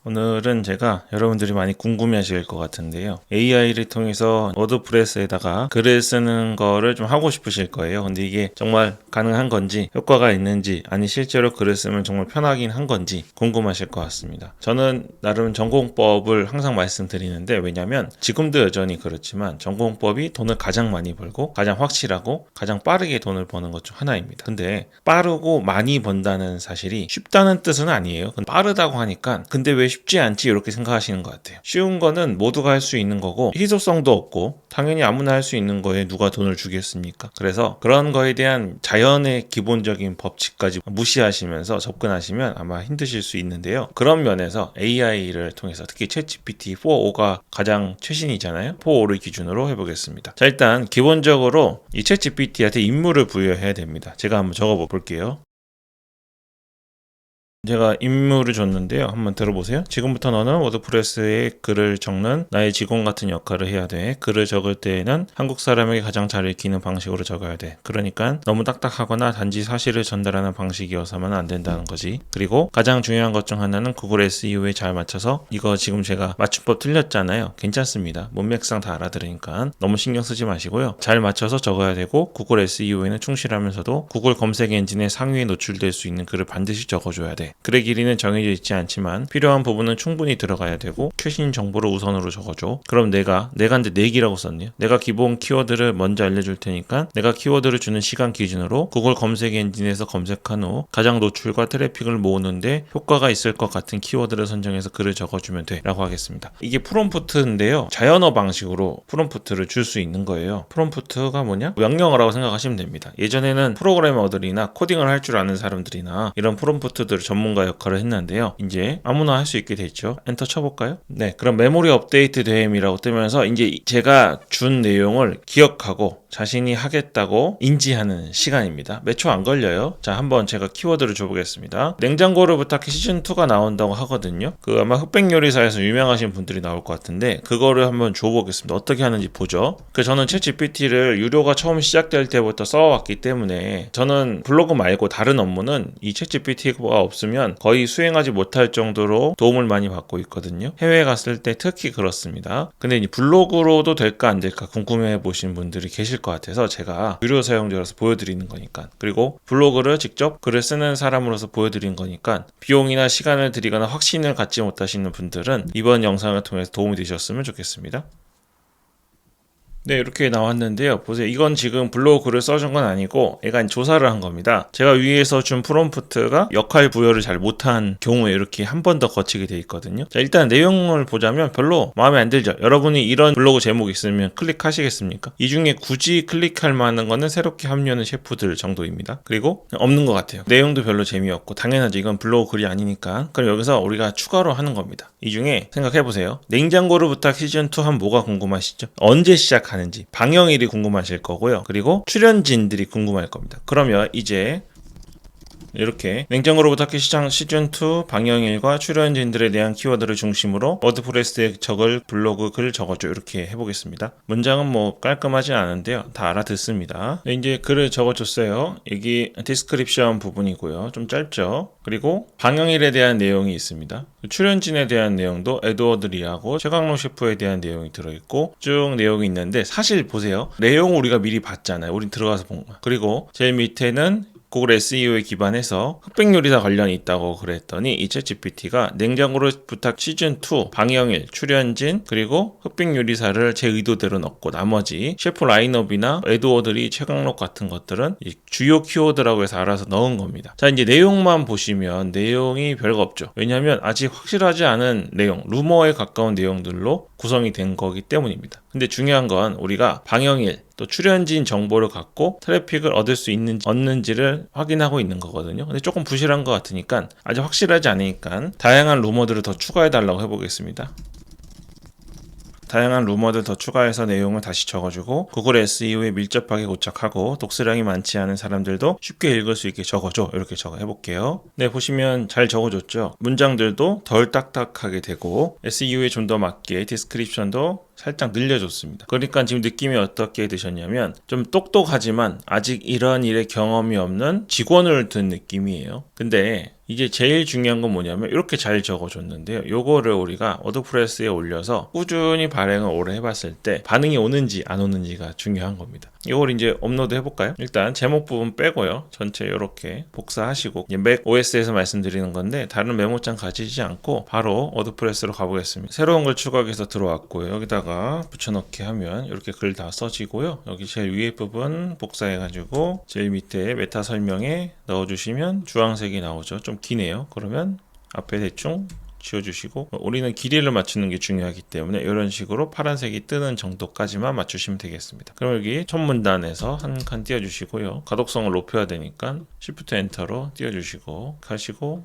오늘은 제가 여러분들이 많이 궁금해하실 것 같은데요. AI를 통해서 워드프레스에다가 글을 쓰는 거를 좀 하고 싶으실 거예요. 근데 이게 정말 가능한 건지, 효과가 있는지, 아니 실제로 글을 쓰면 정말 편하긴 한 건지 궁금하실 것 같습니다. 저는 나름 전공법을 항상 말씀드리는데, 왜냐면 지금도 여전히 그렇지만 전공법이 돈을 가장 많이 벌고 가장 확실하고 가장 빠르게 돈을 버는 것 중 하나입니다. 근데 빠르고 많이 번다는 사실이 쉽다는 뜻은 아니에요. 빠르다고 하니까 근데 왜 쉽지 않지 이렇게 생각하시는 것 같아요. 쉬운 거는 모두가 할 수 있는 거고 희소성도 없고 당연히 아무나 할 수 있는 거에 누가 돈을 주겠습니까? 그래서 그런 거에 대한 자연의 기본적인 법칙까지 무시하시면서 접근하시면 아마 힘드실 수 있는데요. 그런 면에서 AI를 통해서 특히 챗GPT 4.5가 가장 최신이잖아요. 4.5를 기준으로 해보겠습니다. 자, 일단 기본적으로 이 챗GPT한테 임무를 부여해야 됩니다. 제가 한번 적어 볼게요. 제가 임무를 줬는데요. 한번 들어보세요. 지금부터 너는 워드프레스에 글을 적는 나의 직원 같은 역할을 해야 돼. 글을 적을 때에는 한국 사람에게 가장 잘 읽히는 방식으로 적어야 돼. 그러니까 너무 딱딱하거나 단지 사실을 전달하는 방식이어서는 안 된다는 거지. 그리고 가장 중요한 것 중 하나는 구글 SEO에 잘 맞춰서, 이거 지금 제가 맞춤법 틀렸잖아요. 괜찮습니다. 문맥상 다 알아들으니까 너무 신경 쓰지 마시고요. 잘 맞춰서 적어야 되고 구글 SEO에는 충실하면서도 구글 검색 엔진의 상위에 노출될 수 있는 글을 반드시 적어줘야 돼. 글의 길이는 정해져 있지 않지만 필요한 부분은 충분히 들어가야 되고 최신 정보를 우선으로 적어줘. 그럼 내가 근데 내기라고 썼네요. 내가 기본 키워드를 먼저 알려줄 테니까 내가 키워드를 주는 시간 기준으로 구글 검색 엔진에서 검색한 후 가장 노출과 트래픽을 모으는데 효과가 있을 것 같은 키워드를 선정해서 글을 적어주면 돼 라고 하겠습니다. 이게 프롬프트인데요. 자연어 방식으로 프롬프트를 줄 수 있는 거예요. 프롬프트가 뭐냐? 명령어라고 생각하시면 됩니다. 예전에는 프로그래머들이나 코딩을 할 줄 아는 사람들이나 이런 프롬프트들을 전문가 역할을 했는데요. 이제 아무나 할 수 있게 됐죠. 엔터 쳐볼까요? 네, 그럼 메모리 업데이트 됨이라고 뜨면서 이제 제가 준 내용을 기억하고 자신이 하겠다고 인지하는 시간입니다. 몇 초 안 걸려요. 자, 한번 제가 키워드를 줘보겠습니다. 냉장고를 부탁해 시즌2가 나온다고 하거든요. 아마 흑백요리사에서 유명하신 분들이 나올 것 같은데 그거를 한번 줘보겠습니다. 어떻게 하는지 보죠. 저는 챗GPT를 유료가 처음 시작될 때부터 써왔기 때문에 저는 블로그 말고 다른 업무는 이 챗GPT가 없으면 거의 수행하지 못할 정도로 도움을 많이 받고 있거든요. 해외에 갔을 때 특히 그렇습니다. 근데 이 블로그로도 될까 안 될까 궁금해 보신 분들이 계실 것 같아서 제가 유료 사용자로서 보여드리는 거니까, 그리고 블로그를 직접 글을 쓰는 사람으로서 보여드린 거니까 비용이나 시간을 들이거나 확신을 갖지 못하시는 분들은 이번 영상을 통해서 도움이 되셨으면 좋겠습니다. 네, 이렇게 나왔는데요. 보세요. 이건 지금 블로그 글을 써준 건 아니고 얘가 조사를 한 겁니다. 제가 위에서 준 프롬프트가 역할 부여를 잘 못한 경우에 이렇게 한 번 더 거치게 돼 있거든요. 자, 일단 내용을 보자면 별로 마음에 안 들죠. 여러분이 이런 블로그 제목이 있으면 클릭하시겠습니까? 이 중에 굳이 클릭할 만한 거는 새롭게 합류하는 셰프들 정도입니다. 그리고 없는 것 같아요. 내용도 별로 재미없고 당연하죠. 이건 블로그 글이 아니니까. 그럼 여기서 우리가 추가로 하는 겁니다. 이 중에 생각해보세요. 냉장고를 부탁 시즌2 하면 뭐가 궁금하시죠? 언제 시작하는지, 방영일이 궁금하실 거고요. 그리고 출연진들이 궁금할 겁니다. 그러면 이제 이렇게 냉장고로 부탁해 시즌2 방영일과 출연진들에 대한 키워드를 중심으로 워드프레스에 적을 블로그 글 적어줘, 이렇게 해보겠습니다. 문장은 뭐 깔끔하진 않은데요. 다 알아듣습니다. 이제 글을 적어줬어요. 여기 디스크립션 부분이고요. 좀 짧죠. 그리고 방영일에 대한 내용이 있습니다. 출연진에 대한 내용도 에드워드 리하고 최강록 셰프에 대한 내용이 들어있고 쭉 내용이 있는데, 사실 보세요. 내용을 우리가 미리 봤잖아요. 우린 들어가서 본 거야. 그리고 제일 밑에는 구글 SEO에 기반해서 흑백요리사 관련이 있다고 그랬더니 이 챗GPT가 냉장고를 부탁 시즌2 방영일, 출연진, 그리고 흑백요리사를 제 의도대로 넣고 나머지 셰프 라인업이나 에드워드리, 최강록 같은 것들은 주요 키워드라고 해서 알아서 넣은 겁니다. 자, 이제 내용만 보시면 내용이 별거 없죠. 왜냐하면 아직 확실하지 않은 내용, 루머에 가까운 내용들로 구성이 된 거기 때문입니다. 근데 중요한 건 우리가 방영일 또 출연진 정보를 갖고 트래픽을 얻을 수 있는지 없는지를 확인하고 있는 거거든요. 근데 조금 부실한 것 같으니까, 아직 확실하지 않으니까 다양한 루머들을 더 추가해달라고 해보겠습니다. 다양한 루머들 더 추가해서 내용을 다시 적어주고 구글 SEO에 밀접하게 고착하고 독서량이 많지 않은 사람들도 쉽게 읽을 수 있게 적어줘, 이렇게 해볼게요. 네, 보시면 잘 적어줬죠. 문장들도 덜 딱딱하게 되고 SEO에 좀 더 맞게 디스크립션도 살짝 늘려줬습니다. 그러니까 지금 느낌이 어떻게 드셨냐면 좀 똑똑하지만 아직 이런 일에 경험이 없는 직원을 둔 느낌이에요. 근데 이제 제일 중요한 건 뭐냐면 이렇게 잘 적어줬는데요. 요거를 우리가 워드프레스에 올려서 꾸준히 발행을 오래 해봤을 때 반응이 오는지 안 오는지가 중요한 겁니다. 이걸 이제 업로드 해볼까요? 일단 제목 부분 빼고요. 전체 이렇게 복사하시고 맥 OS에서 말씀드리는 건데 다른 메모장 가지지 않고 바로 워드프레스로 가보겠습니다. 새로운 걸 추가해서 들어왔고요. 여기다가 붙여넣기 하면 이렇게 글 다 써지고요. 여기 제일 위에 부분 복사해가지고 제일 밑에 메타 설명에 넣어주시면 주황색이 나오죠. 좀 기네요. 그러면 앞에 대충 지워주시고 우리는 길이를 맞추는 게 중요하기 때문에 이런 식으로 파란색이 뜨는 정도까지만 맞추시면 되겠습니다. 그럼 여기 첫 문단에서 한 칸 띄워주시고요. 가독성을 높여야 되니까 Shift 엔터로 띄워주시고 하시고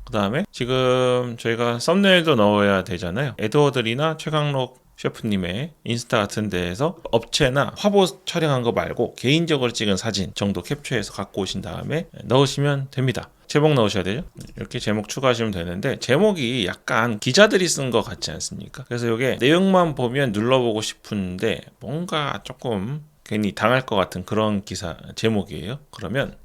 그 다음에 지금 저희가 썸네일도 넣어야 되잖아요. 에드워드리나 최강록 셰프님의 인스타 같은 데에서 업체나 화보 촬영한 거 말고 개인적으로 찍은 사진 정도 캡처해서 갖고 오신 다음에 넣으시면 됩니다. 제목 넣으셔야 되죠. 이렇게 제목 추가하시면 되는데 제목이 약간 기자들이 쓴 것 같지 않습니까? 그래서 이게 내용만 보면 눌러보고 싶은데 뭔가 조금 괜히 당할 것 같은 그런 기사 제목이에요. 그러면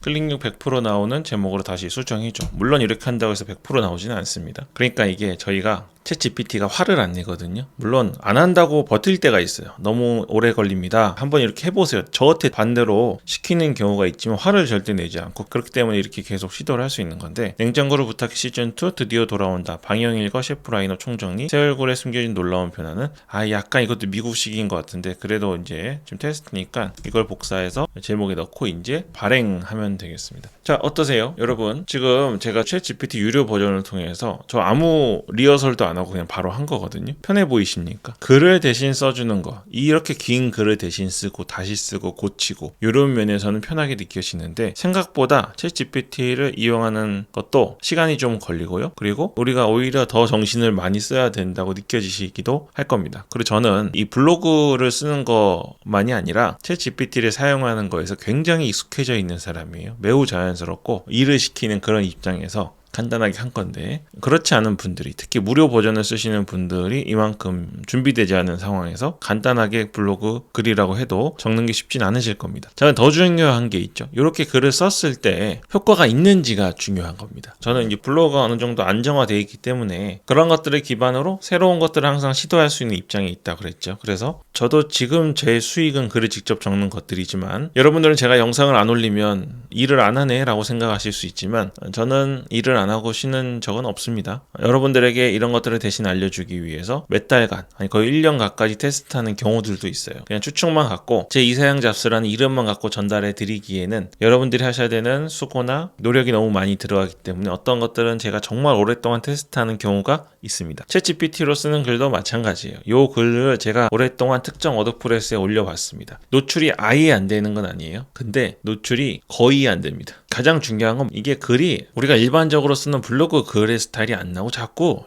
클릭률 100% 나오는 제목으로 다시 수정해줘. 물론 이렇게 한다고 해서 100% 나오지는 않습니다. 그러니까 이게 저희가 챗GPT가 화를 안 내거든요. 물론 안 한다고 버틸 때가 있어요. 너무 오래 걸립니다. 한번 이렇게 해보세요. 저한테 반대로 시키는 경우가 있지만 화를 절대 내지 않고 그렇기 때문에 이렇게 계속 시도를 할 수 있는 건데 냉장고를 부탁해 시즌2 드디어 돌아온다. 방영일과 셰프 라인업 총정리 새 얼굴에 숨겨진 놀라운 변화는 약간 이것도 미국식인 것 같은데 그래도 이제 지금 테스트니까 이걸 복사해서 제목에 넣고 이제 발행하면 되겠습니다. 자, 어떠세요? 여러분 지금 제가 챗GPT 유료 버전을 통해서 저 아무 리허설도 안 하고 그냥 바로 한 거거든요. 편해 보이십니까? 글을 대신 써주는 거 이렇게 긴 글을 대신 쓰고 다시 쓰고 고치고 이런 면에서는 편하게 느껴지는데 생각보다 챗GPT를 이용하는 것도 시간이 좀 걸리고요. 그리고 우리가 오히려 더 정신을 많이 써야 된다고 느껴지시기도 할 겁니다. 그리고 저는 이 블로그를 쓰는 것만이 아니라 챗GPT를 사용하는 거에서 굉장히 익숙해져 있는 사람이에요. 매우 자연스럽고 일을 시키는 그런 입장에서 간단하게 한 건데 그렇지 않은 분들이 특히 무료 버전을 쓰시는 분들이 이만큼 준비되지 않은 상황에서 간단하게 블로그 글이라고 해도 적는 게 쉽진 않으실 겁니다. 저는 더 중요한 게 있죠. 이렇게 글을 썼을 때 효과가 있는지가 중요한 겁니다. 저는 이제 블로그가 어느 정도 안정화되어 있기 때문에 그런 것들을 기반으로 새로운 것들을 항상 시도할 수 있는 입장에 있다 그랬죠. 그래서 저도 지금 제 수익은 글을 직접 적는 것들이지만 여러분들은 제가 영상을 안 올리면 일을 안 하네 라고 생각하실 수 있지만 저는 일을 안 하고 쉬는 적은 없습니다. 여러분들에게 이런 것들을 대신 알려주기 위해서 몇 달간 아니 거의 1년 가까이 테스트하는 경우들도 있어요. 그냥 추측만 갖고 제 이사양 잡스라는 이름만 갖고 전달해 드리기에는 여러분들이 하셔야 되는 수고나 노력이 너무 많이 들어가기 때문에 어떤 것들은 제가 정말 오랫동안 테스트하는 경우가 있습니다. 챗GPT로 쓰는 글도 마찬가지예요. 이 글을 제가 오랫동안 특정 워드프레스에 올려봤습니다. 노출이 아예 안 되는 건 아니에요. 근데 노출이 거의 안 됩니다. 가장 중요한 건 이게 글이 우리가 일반적으로 쓰는 블로그 글의 스타일이 안 나고 자꾸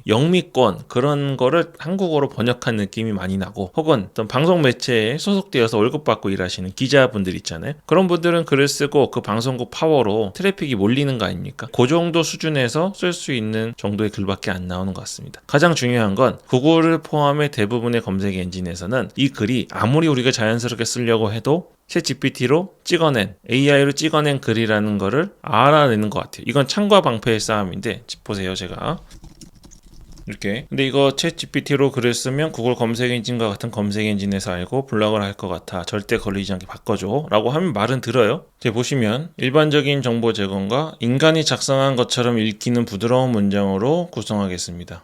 영미권 그런 거를 한국어로 번역한 느낌이 많이 나고 혹은 어떤 방송 매체에 소속되어서 월급 받고 일하시는 기자분들 있잖아요. 그런 분들은 글을 쓰고 그 방송국 파워로 트래픽이 몰리는 거 아닙니까? 그 정도 수준에서 쓸 수 있는 정도의 글밖에 안 나오는 것 같습니다. 가장 중요한 건 구글을 포함해 대부분의 검색 엔진에서는 이 글이 아무리 우리가 자연스럽게 쓰려고 해도 챗GPT로 찍어낸 AI로 찍어낸 글이라는 거를 알아내는 것 같아요. 이건 창과 방패의 싸움인데 보세요. 제가 이렇게 근데 이거 챗GPT로 글을 쓰면 구글 검색 엔진과 같은 검색 엔진에서 알고 블락을 할 것 같아. 절대 걸리지 않게 바꿔줘 라고 하면 말은 들어요. 보시면 일반적인 정보 제공과 인간이 작성한 것처럼 읽히는 부드러운 문장으로 구성하겠습니다.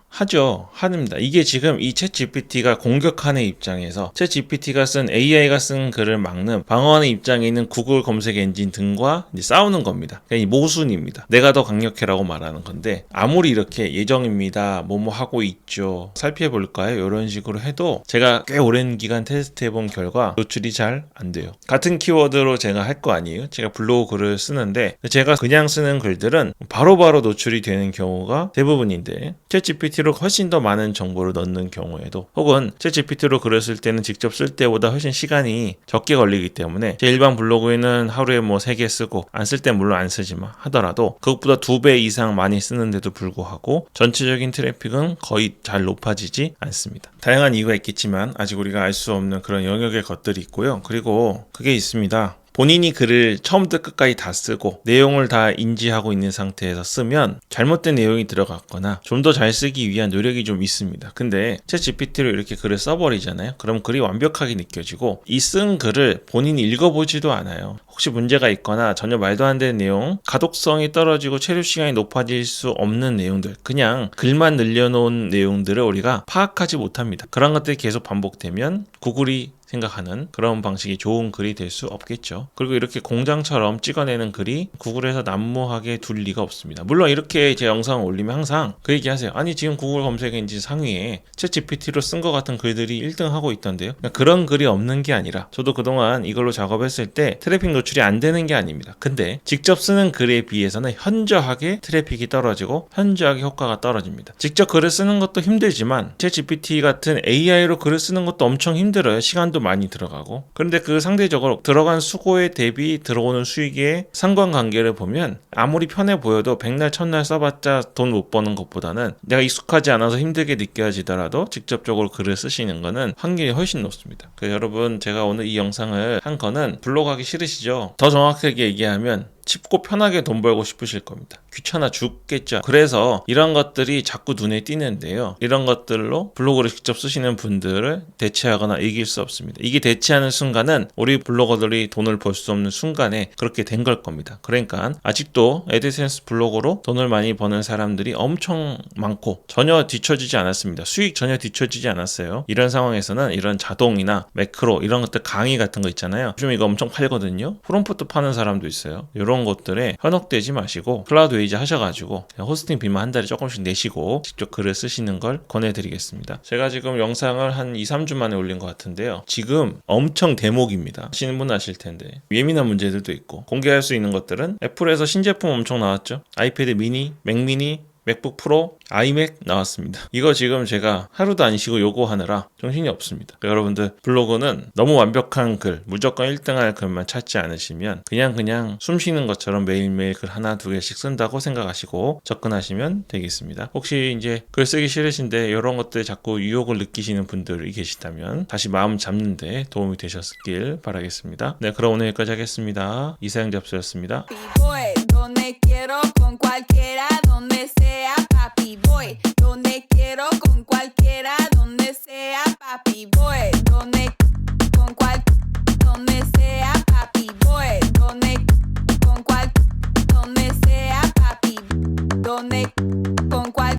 합니다. 이게 지금 이 챗GPT가 공격하는 입장에서 챗GPT가 쓴 AI가 쓴 글을 막는 방어하는 입장에 있는 구글 검색 엔진 등과 이제 싸우는 겁니다. 그러니까 이 모순입니다. 내가 더 강력해라고 말하는 건데 아무리 이렇게 예정입니다. 뭐뭐 하고 있죠. 살펴볼까요? 이런 식으로 해도 제가 꽤 오랜 기간 테스트해본 결과 노출이 잘 안 돼요. 같은 키워드로 제가 할 거 아니에요. 여러분들 제가 블로그 글을 쓰는데 제가 그냥 쓰는 글들은 바로바로 노출이 되는 경우가 대부분인데 챗GPT로 훨씬 더 많은 정보를 넣는 경우에도 혹은 챗GPT로 글을 쓸 때는 직접 쓸 때보다 훨씬 시간이 적게 걸리기 때문에 제 일반 블로그에는 하루에 뭐 3개 쓰고 안 쓸 때 물론 안 쓰지만 하더라도 그것보다 2배 이상 많이 쓰는데도 불구하고 전체적인 트래픽은 거의 잘 높아지지 않습니다. 다양한 이유가 있겠지만 아직 우리가 알 수 없는 그런 영역의 것들이 있고요. 그리고 그게 있습니다. 본인이 글을 처음부터 끝까지 다 쓰고 내용을 다 인지하고 있는 상태에서 쓰면 잘못된 내용이 들어갔거나 좀 더 잘 쓰기 위한 노력이 좀 있습니다. 근데 챗GPT로 이렇게 글을 써버리잖아요. 그럼 글이 완벽하게 느껴지고 이 쓴 글을 본인이 읽어보지도 않아요. 혹시 문제가 있거나 전혀 말도 안 되는 내용, 가독성이 떨어지고 체류 시간이 높아질 수 없는 내용들, 그냥 글만 늘려놓은 내용들을 우리가 파악하지 못합니다. 그런 것들이 계속 반복되면 구글이 생각하는 그런 방식이 좋은 글이 될 수 없겠죠. 그리고 이렇게 공장처럼 찍어내는 글이 구글에서 난무하게 둘 리가 없습니다. 물론 이렇게 제 영상을 올리면 항상 그 얘기 하세요. 아니 지금 구글 검색 엔진 상위에 챗GPT로 쓴 것 같은 글들이 1등 하고 있던데요. 그런 글이 없는 게 아니라 저도 그동안 이걸로 작업했을 때 트래픽 노출이 안 되는 게 아닙니다. 근데 직접 쓰는 글에 비해서는 현저하게 트래픽이 떨어지고 현저하게 효과가 떨어집니다. 직접 글을 쓰는 것도 힘들지만 챗GPT 같은 AI로 글을 쓰는 것도 엄청 힘들어요. 시간도 많이 들어가고. 그런데 그 상대적으로 들어간 수고에 대비 들어오는 수익의 상관관계를 보면 아무리 편해 보여도 백날 첫날 써봤자 돈 못 버는 것보다는 내가 익숙하지 않아서 힘들게 느껴지더라도 직접적으로 글을 쓰시는 거는 확률이 훨씬 높습니다. 그래서 여러분 제가 오늘 이 영상을 한 거는 블로그 하기 싫으시죠? 더 정확하게 얘기하면 쉽고 편하게 돈 벌고 싶으실 겁니다. 귀찮아 죽겠죠. 그래서 이런 것들이 자꾸 눈에 띄는데요. 이런 것들로 블로그를 직접 쓰시는 분들을 대체하거나 이길 수 없습니다. 이게 대체하는 순간은 우리 블로거들이 돈을 벌 수 없는 순간에 그렇게 된 걸 겁니다. 그러니까 아직도 애드센스 블로그로 돈을 많이 버는 사람들이 엄청 많고 전혀 뒤처지지 않았습니다. 수익 전혀 뒤처지지 않았어요. 이런 상황에서는 이런 자동이나 매크로 이런 것들 강의 같은 거 있잖아요. 요즘 이거 엄청 팔거든요. 프롬프트 파는 사람도 있어요. 이런 것들에 현혹되지 마시고 클라우드 웨이즈 하셔가지고 호스팅 비만 한 달에 조금씩 내시고 직접 글을 쓰시는 걸 권해드리겠습니다. 제가 지금 영상을 한 2-3주 만에 올린 것 같은데요. 지금 엄청 대목입니다. 아시는 분 아실 텐데 예민한 문제들도 있고 공개할 수 있는 것들은 애플에서 신제품 엄청 나왔죠. 아이패드 미니, 맥 미니, 맥북 프로, 아이맥 나왔습니다. 이거 지금 제가 하루도 안 쉬고 요거 하느라 정신이 없습니다. 여러분들 블로그는 너무 완벽한 글, 무조건 1등할 글만 찾지 않으시면 그냥 숨 쉬는 것처럼 매일매일 글 하나 두 개씩 쓴다고 생각하시고 접근하시면 되겠습니다. 혹시 이제 글 쓰기 싫으신데 이런 것들 자꾸 유혹을 느끼시는 분들이 계시다면 다시 마음 잡는데 도움이 되셨길 바라겠습니다. 네, 그럼 오늘 여기까지 하겠습니다. 이사영 잡수였습니다. Papi voy, donde quiero con cualquiera, donde sea, papi voy.